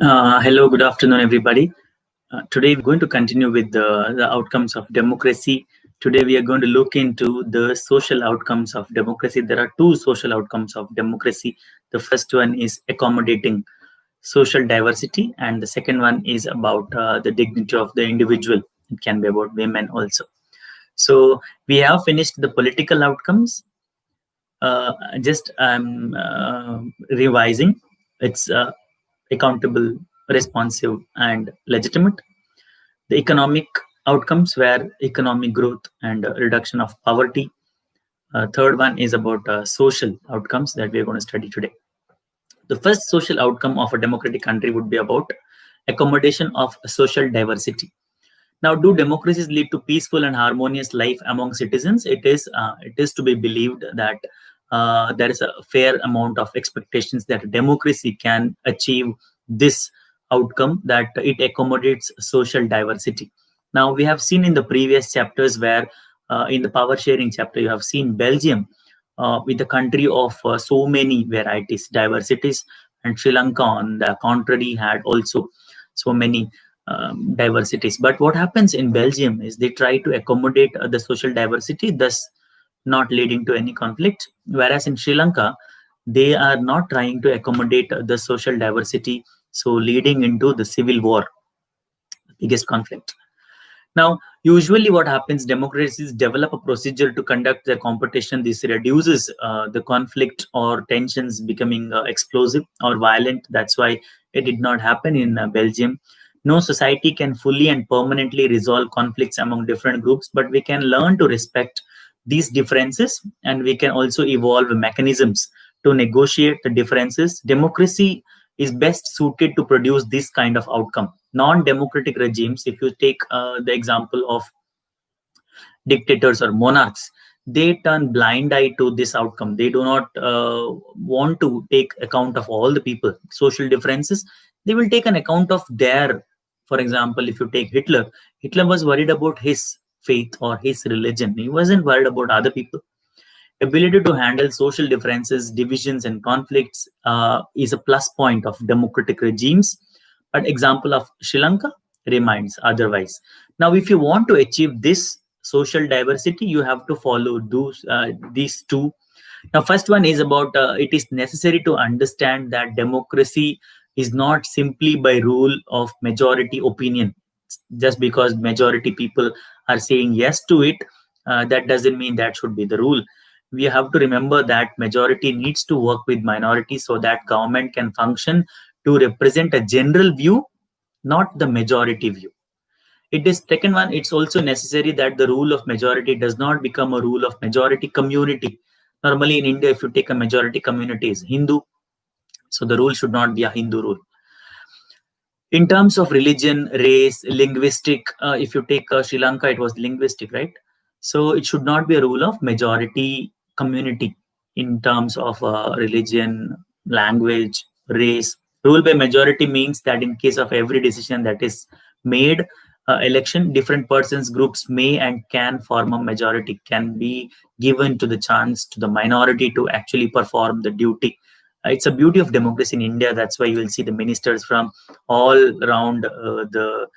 Hello, good afternoon, everybody. Today, we're going to continue with the outcomes of democracy. Today, we are going to look into the social outcomes of democracy. There are two social outcomes of democracy. The first one is accommodating social diversity, and the second one is about the dignity of the individual. It can be about women also. So, we have finished the political outcomes. Just I'm revising. It's accountable, responsive, and legitimate. The economic outcomes were economic growth and reduction of poverty. Third one is about social outcomes that we are going to study today. The first social outcome of a democratic country would be about accommodation of social diversity. Now, do democracies lead to peaceful and harmonious life among citizens? It is to be believed that there is a fair amount of expectations that democracy can achieve this outcome, that it accommodates social diversity. Now, we have seen in the previous chapters where in the power sharing chapter, you have seen Belgium with a country of so many varieties, diversities, and Sri Lanka, on the contrary, had also so many diversities. But what happens in Belgium is they try to accommodate the social diversity, thus not leading to any conflict. Whereas in Sri Lanka, they are not trying to accommodate the social diversity, so leading into the civil war, the biggest conflict. Now, usually what happens, democracies develop a procedure to conduct their competition. This reduces the conflict or tensions becoming explosive or violent. That's why it did not happen in Belgium. No society can fully and permanently resolve conflicts among different groups, but we can learn to respect these differences, and we can also evolve mechanisms to negotiate the differences. Democracy is best suited to produce this kind of outcome. Non-democratic regimes, if you take the example of dictators or monarchs, they turn blind eye to this outcome. They do not want to take account of all the people social differences. They will take an account of their, for example, if you take Hitler, Hitler was worried about his faith or his religion. He wasn't worried about other people. Ability to handle social differences, divisions, and conflicts is a plus point of democratic regimes. But example of Sri Lanka reminds otherwise. Now, if you want to achieve this social diversity, you have to follow these two. Now, first one is about it is necessary to understand that democracy is not simply by rule of majority opinion. Just because majority people are saying yes to it, that doesn't mean that should be the rule. We have to remember that majority needs to work with minority so that government can function to represent a general view, not the majority view. It is second one, it's also necessary that the rule of majority does not become a rule of majority community. Normally in India, if you take a majority community is Hindu, so the rule should not be a Hindu rule. In terms of religion, race, linguistic, if you take Sri Lanka, it was linguistic, right? So it should not be a rule of majority community in terms of religion, language, race. Rule by majority means that in case of every decision that is made, election, different persons, groups may and can form a majority, can be given to the chance to the minority to actually perform the duty. It's a beauty of democracy in India. That's why you will see the ministers from all around the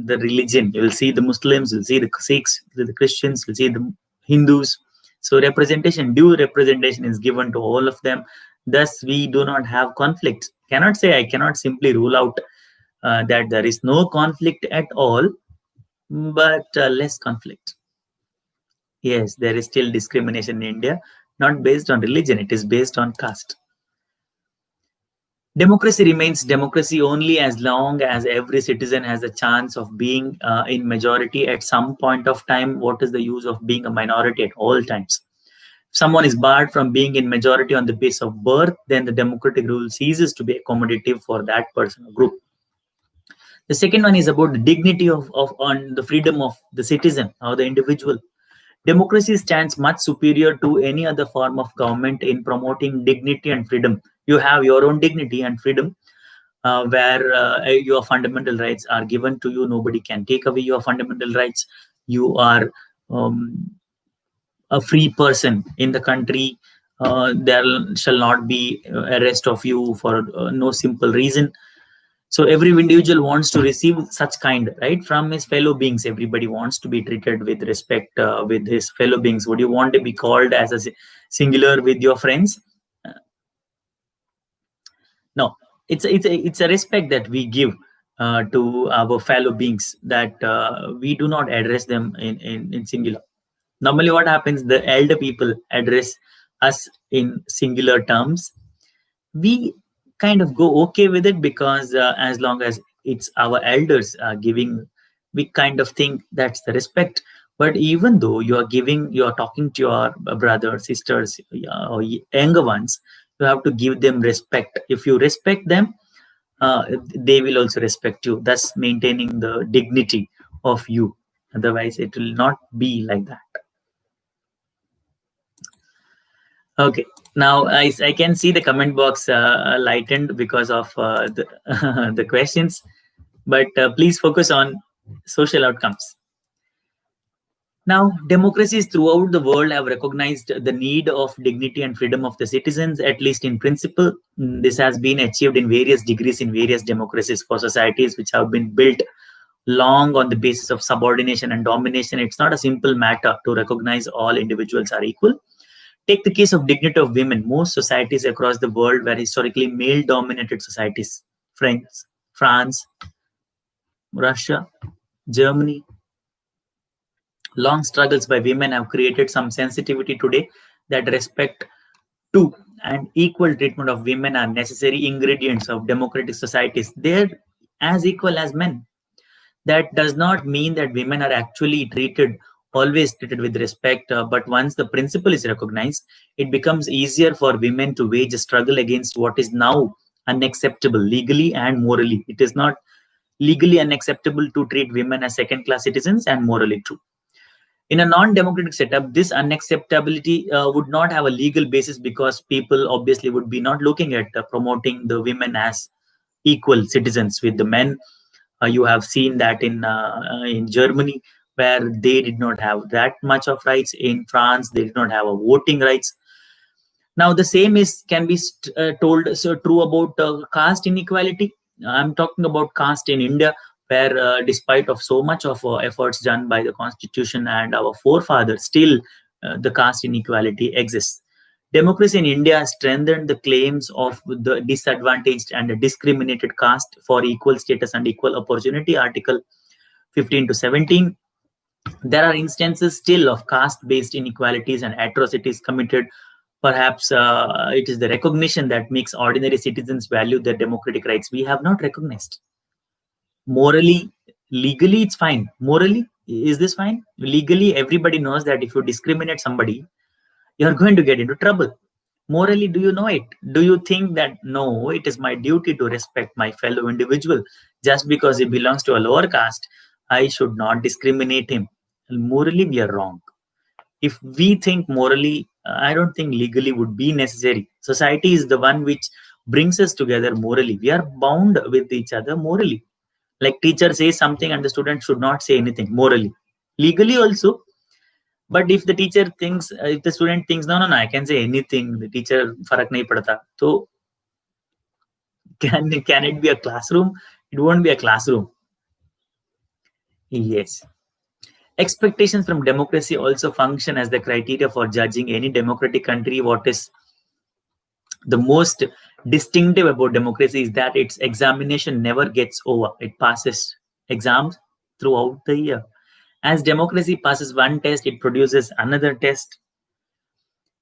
religion. You will see the Muslims, you'll see the Sikhs, the Christians, you'll see the Hindus. So representation, due representation is given to all of them. Thus, we do not have conflict. I cannot simply rule out that there is no conflict at all, but less conflict. Yes, there is still discrimination in India, not based on religion, it is based on caste. Democracy remains democracy only as long as every citizen has a chance of being in majority at some point of time. What is the use of being a minority at all times? If someone is barred from being in majority on the basis of birth, then the democratic rule ceases to be accommodative for that person or group. The second one is about the dignity of on the freedom of the citizen or the individual. Democracy stands much superior to any other form of government in promoting dignity and freedom. You have your own dignity and freedom, where your fundamental rights are given to you. Nobody can take away your fundamental rights. You are a free person in the country. There shall not be arrest of you for no simple reason. So every individual wants to receive such kind, right, from his fellow beings. Everybody wants to be treated with respect with his fellow beings. Would you want to be called as a singular with your friends? No, it's a respect that we give to our fellow beings, that we do not address them in singular. Normally what happens, the elder people address us in singular terms. We kind of go okay with it, because as long as it's our elders giving, we kind of think that's the respect. But even though you're talking to your brothers, sisters, or younger ones, you have to give them respect. If you respect them, they will also respect you, thus maintaining the dignity of you. Otherwise it will not be like that. Okay, now I can see the comment box lightened because of the, the questions, but please focus on social outcomes. Now, democracies throughout the world have recognized the need of dignity and freedom of the citizens, at least in principle. This has been achieved in various degrees in various democracies. For societies which have been built long on the basis of subordination and domination, it's not a simple matter to recognize all individuals are equal. Take the case of dignity of women. Most societies across the world were historically male-dominated societies. France, Russia, Germany. Long struggles by women have created some sensitivity today that respect to and equal treatment of women are necessary ingredients of democratic societies. They're as equal as men. That does not mean that women are actually always treated with respect, but once the principle is recognized, it becomes easier for women to wage a struggle against what is now unacceptable legally and morally. It is not legally unacceptable to treat women as second-class citizens, and morally too. In a non-democratic setup, this unacceptability would not have a legal basis, because people obviously would be not looking at promoting the women as equal citizens with the men. You have seen that in Germany, where they did not have that much of rights. In France, they did not have a voting rights. Now, the same can be told so true about caste inequality. I'm talking about caste in India, where despite of so much of efforts done by the Constitution and our forefathers, still the caste inequality exists. Democracy in India has strengthened the claims of the disadvantaged and discriminated caste for equal status and equal opportunity, Article 15 to 17. There are instances still of caste-based inequalities and atrocities committed. Perhaps it is the recognition that makes ordinary citizens value their democratic rights. We have not recognized. Morally, legally, it's fine. Morally, is this fine? Legally, everybody knows that if you discriminate somebody, you're going to get into trouble. Morally, do you know it? Do you think that, no, it is my duty to respect my fellow individual just because he belongs to a lower caste? I should not discriminate him. Morally, we are wrong. If we think morally, I don't think legally would be necessary. Society is the one which brings us together morally. We are bound with each other morally. Like teacher says something and the student should not say anything morally. Legally also. But if the teacher thinks, if the student thinks, no, I can say anything, the teacher farak nahi padta. So can it be a classroom? It won't be a classroom. Yes. Expectations from democracy also function as the criteria for judging any democratic country. What is the most distinctive about democracy is that its examination never gets over. It passes exams throughout the year. As democracy passes one test, it produces another test.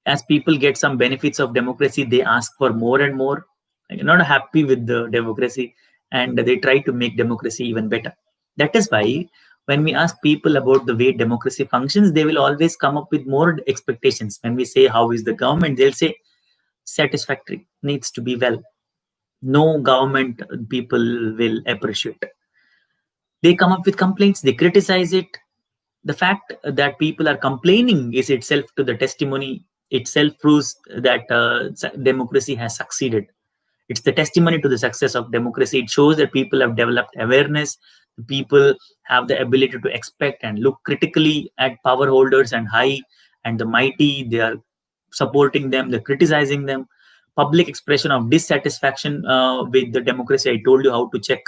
As people get some benefits of democracy, they ask for more and more. You're not happy with the democracy, and they try to make democracy even better. That is why when we ask people about the way democracy functions, they will always come up with more expectations. When we say, how is the government? They'll say, satisfactory, needs to be well. No government people will appreciate. They come up with complaints, they criticize it. The fact that people are complaining is itself to the testimony, itself proves that democracy has succeeded. It's the testimony to the success of democracy. It shows that people have developed awareness. People have the ability to expect and look critically at power holders and high and the mighty. They are supporting them, they're criticizing them. public expression of dissatisfaction with the democracy. I told you how to check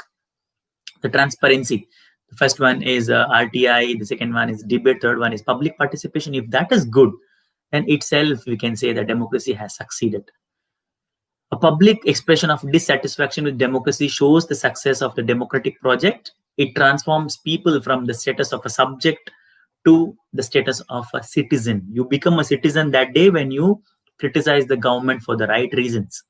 the transparency. The first one is RTI, the second one is debate, third one is public participation. If that is good, then itself we can say that democracy has succeeded. A public expression of dissatisfaction with democracy shows the success of the democratic project. It transforms people from the status of a subject to the status of a citizen. You become a citizen that day when you criticize the government for the right reasons.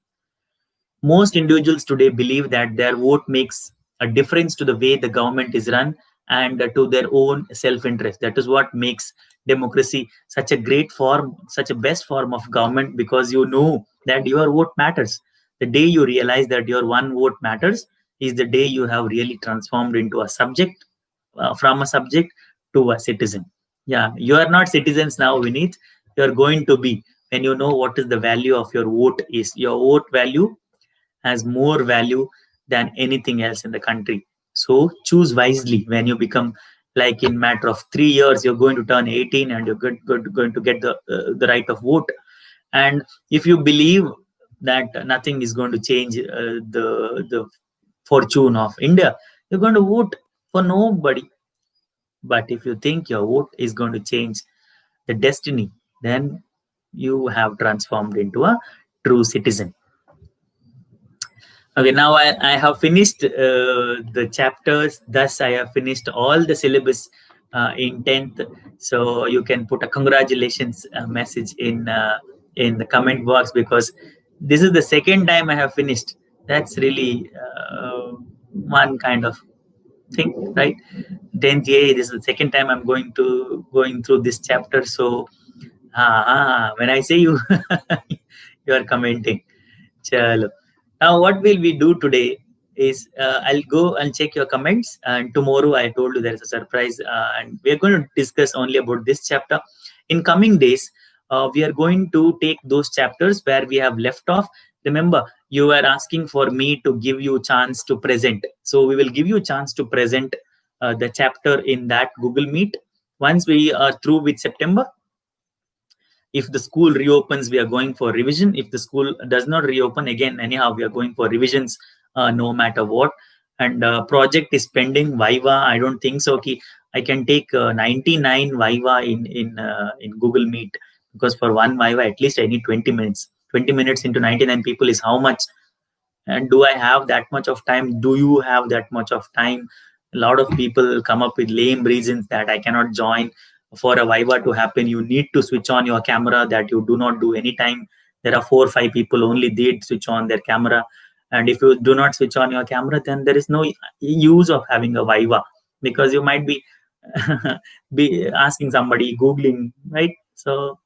Most individuals today believe that their vote makes a difference to the way the government is run and to their own self-interest. That is what makes democracy such a great form, such a best form of government, because you know that your vote matters. The day you realize that your one vote matters is the day you have really transformed into a subject, from a subject to a citizen. Yeah, you are not citizens now, Vineet. You are going to be when you know what is the value of your vote is. Your vote value has more value than anything else in the country. So choose wisely when you become, like in matter of 3 years, you're going to turn 18 and you're going to get the right of vote. And if you believe that nothing is going to change the fortune of India, you're going to vote for nobody. But if you think your vote is going to change the destiny, then you have transformed into a true citizen. Okay, now I have finished the chapters. Thus, I have finished all the syllabus in 10th. So you can put a congratulations message in the comment box, because this is the second time I have finished. That's really one kind of thing, right? 10th, yeah, this is the second time I'm going through this chapter. So when I say you, you are commenting. Chalo. Now, what will we do today is I'll go and check your comments. And tomorrow, I told you there is a surprise, and we are going to discuss only about this chapter. In coming days, we are going to take those chapters where we have left off. Remember, you were asking for me to give you a chance to present. So we will give you a chance to present the chapter in that Google Meet. Once we are through with September, if the school reopens, we are going for revision. If the school does not reopen, again, anyhow, we are going for revisions no matter what. And project is pending. Viva, I don't think so. Okay, I can take 99 Viva in Google Meet, because for one Viva, at least I need 20 minutes. 20 minutes into 99 people is how much? And do I have that much of time? Do you have that much of time? A lot of people come up with lame reasons that I cannot join. For a Viva to happen, you need to switch on your camera, that you do not do anytime. There are 4 or 5 people only, they switch on their camera. And if you do not switch on your camera, then there is no use of having a Viva, because you might be be asking somebody, Googling, right? So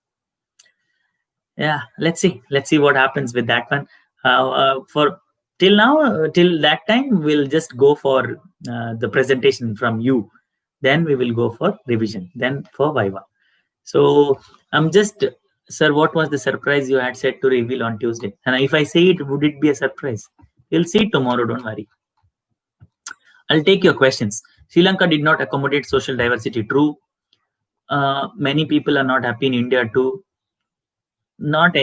yeah, let's see what happens with that one. For till now, till that time, we'll just go for the presentation from you. Then we will go for revision, then for Viva. So I'm just, sir, what was the surprise you had said to reveal on Tuesday? And if I say it, would it be a surprise? You'll see it tomorrow, don't worry. I'll take your questions. Sri Lanka did not accommodate social diversity. True. Many people are not happy in India too. Not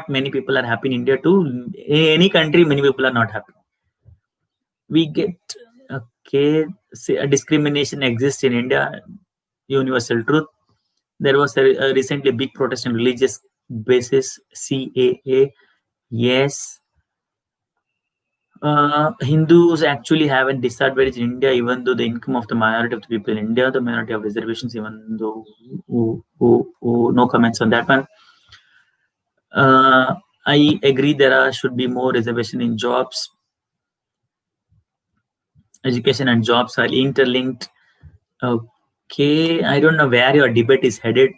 many people are happy in India too. In any country, many people are not happy. We get, okay, discrimination exists in India. Universal truth. There was a recently big protest on religious basis, CAA. Yes. Hindus actually have a disadvantage in India, even though the income of the minority of the people in India, the minority of reservations, even though no comments on that one. I agree there should be more reservation in jobs. Education and jobs are interlinked. Okay, I don't know where your debate is headed.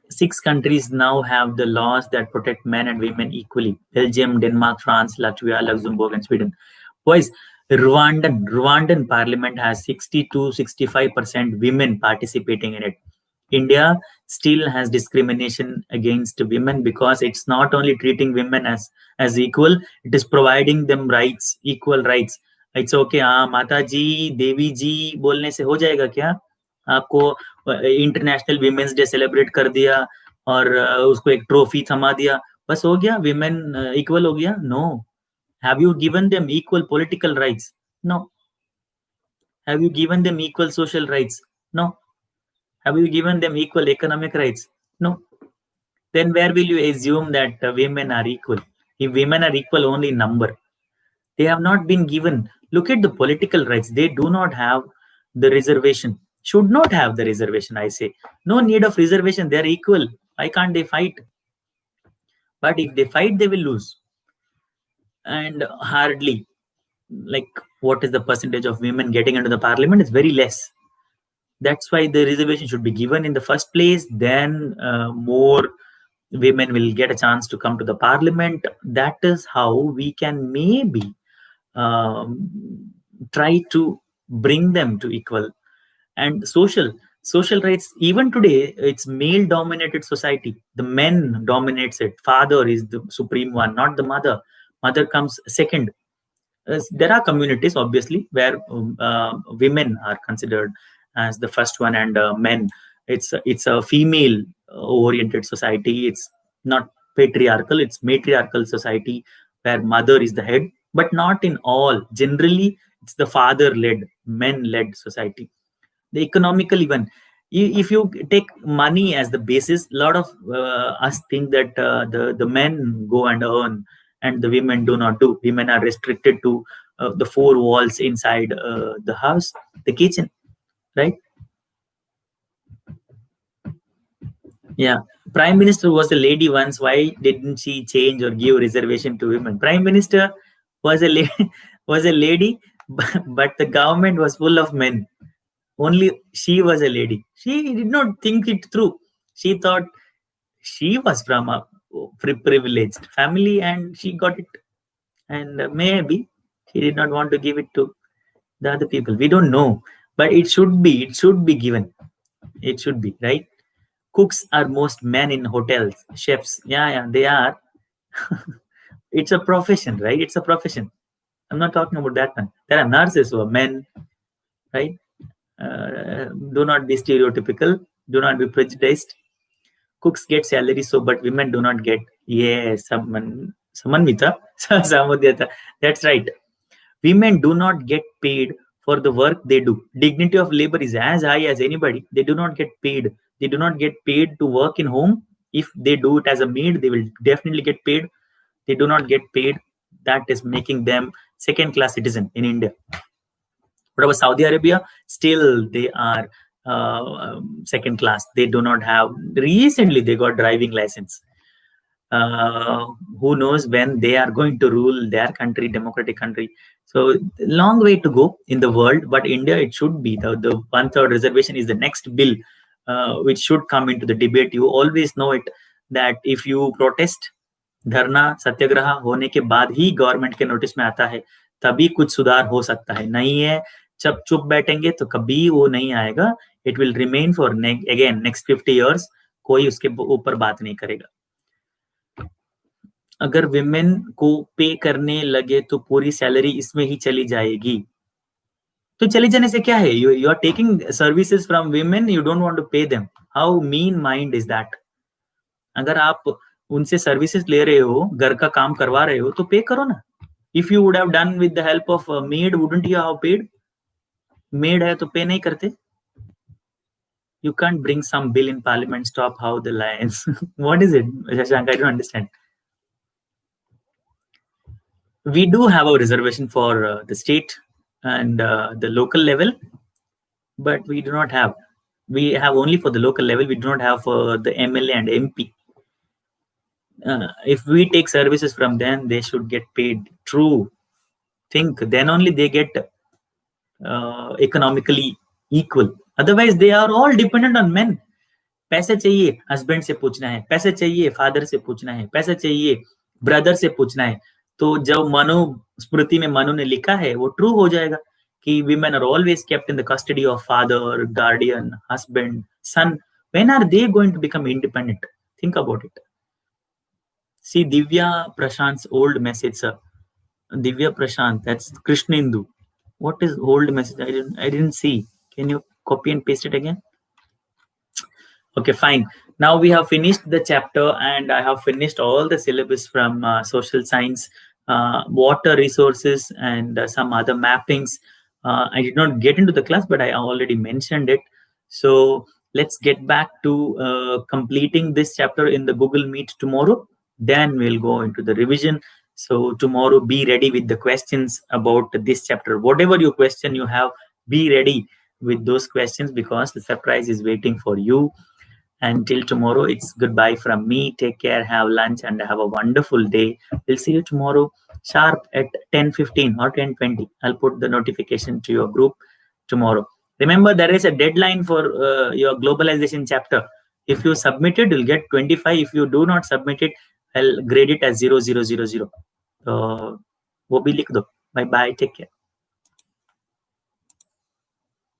6 countries now have the laws that protect men and women equally: Belgium, Denmark, France, Latvia, Luxembourg, and Sweden. Boys, Rwandan parliament has 60-65% women participating in it. India still has discrimination against women, because it's not only treating women as equal, it is providing them rights, equal rights. It's okay, माता जी, देवी जी बोलने से हो जाएगा क्या? आपको international women's day celebrate कर दिया और उसको एक ट्रॉफी थमा दिया, बस हो गया, women equal हो गया? No. Have you given them equal political rights? No. Have you given them equal social rights? No. Have you given them equal economic rights? No. Then where will you assume that women are equal? If women are equal only in number, they have not been given. Look at the political rights. They do not have the reservation. Should not have the reservation, I say. No need of reservation. They are equal. Why can't they fight? But if they fight, they will lose. And hardly, like, what is the percentage of women getting into the parliament? It's very less. That's why the reservation should be given in the first place. Then more women will get a chance to come to the parliament. That is how we can maybe try to bring them to equal. And social rights, even today, it's male dominated society. The men dominates it. Father is the supreme one, not the mother comes second. There are communities obviously where women are considered as the first one, and men, it's a female oriented society. It's not patriarchal, it's matriarchal society where mother is the head, but not in all. Generally it's the father led, men led society. The economical even, if you take money as the basis, a lot of us think that the men go and earn and the women do not do. Women are restricted to the four walls inside the house, the kitchen, right? Yeah. Prime Minister was a lady once. Why didn't she change or give reservation to women? Prime Minister was a was a lady, but the government was full of men. Only she was a lady. She did not think it through. She thought she was from a privileged family and she got it. And maybe she did not want to give it to the other people. We don't know, but it should be. It should be given. It should be, right. Cooks are most men in hotels. Chefs, yeah, they are. It's a profession, right? It's a profession. I'm not talking about that one. There are nurses who are men, right? Do not be stereotypical. Do not be prejudiced. Cooks get salary, so but women do not get. Yes, Samanmita, Samudyata. That's right. Women do not get paid for the work they do. Dignity of labor is as high as anybody. They do not get paid. They do not get paid to work in home. If they do it as a maid, they will definitely get paid. They do not get paid. That is making them second class citizen in India. What about Saudi Arabia? Still, they are second class. They do not have. Recently, they got driving license. Who knows when they are going to rule their country, democratic country. So long way to go in the world, but India, it should be the 1/3 reservation is the next bill which should come into the debate. You always know it that if you protest, धरना सत्याग्रह होने के बाद ही government के notice में आता है, तभी कुछ सुधार हो सकता है. नहीं है, जब चुप बैठेंगे तो कभी वो नहीं आएगा. It will remain for again next 50 years. कोई उसके ऊपर बात नहीं करेगा. अगर विमेन को पे करने लगे तो पूरी सैलरी इसमें ही चली जाएगी. तो चले जाने से क्या है? You are taking services from women, you don't want to pay them. How mean mind is that? अगर आप उनसे सर्विसेज ले रहे हो, घर का काम करवा रहे हो, तो पे करो ना. If you would have done with the help of made, wouldn't you have paid? Made है तो पे नहीं करते. You can't bring some bill in parliament, stop how the lions. What is it, Shashank? I don't understand. We do have a reservation for the state and the local level, but we do not have. We have only for the local level. We do not have for the MLA and MP. If we take services from them, they should get paid. True. Think then only they get economically equal. Otherwise, they are all dependent on men. पैसे चाहिए husband से पूछना है, पैसे चाहिए father से पूछना है, पैसे चाहिए ब्रदर से पूछना है. तो जब मनुस्मृति में मनु ने लिखा है वो ट्रू हो जाएगा कि women are always kept in the custody of father, guardian, husband, son. When are they going to become independent? Think about it. See Divya Prashant's old message, sir. Divya Prashant, that's Krishnendu. What is old message? I didn't see. Can you copy and paste it again? Okay, fine. Now we have finished the chapter, and I have finished all the syllabus from social science, water resources, and some other mappings. I did not get into the class, but I already mentioned it. So let's get back to completing this chapter in the Google Meet tomorrow. Then we'll go into the revision. So tomorrow, be ready with the questions about this chapter. Whatever your question you have, be ready with those questions, because the surprise is waiting for you. Until tomorrow, it's goodbye from me. Take care, have lunch, and have a wonderful day. We'll see you tomorrow sharp at 10:15 or 10:20. I'll put the notification to your group tomorrow. Remember, there is a deadline for your globalization chapter. If you submit it, you'll get 25. If you do not submit it, I'll grade it as 0000. So, वो भी लिख दो. Bye bye. Take care.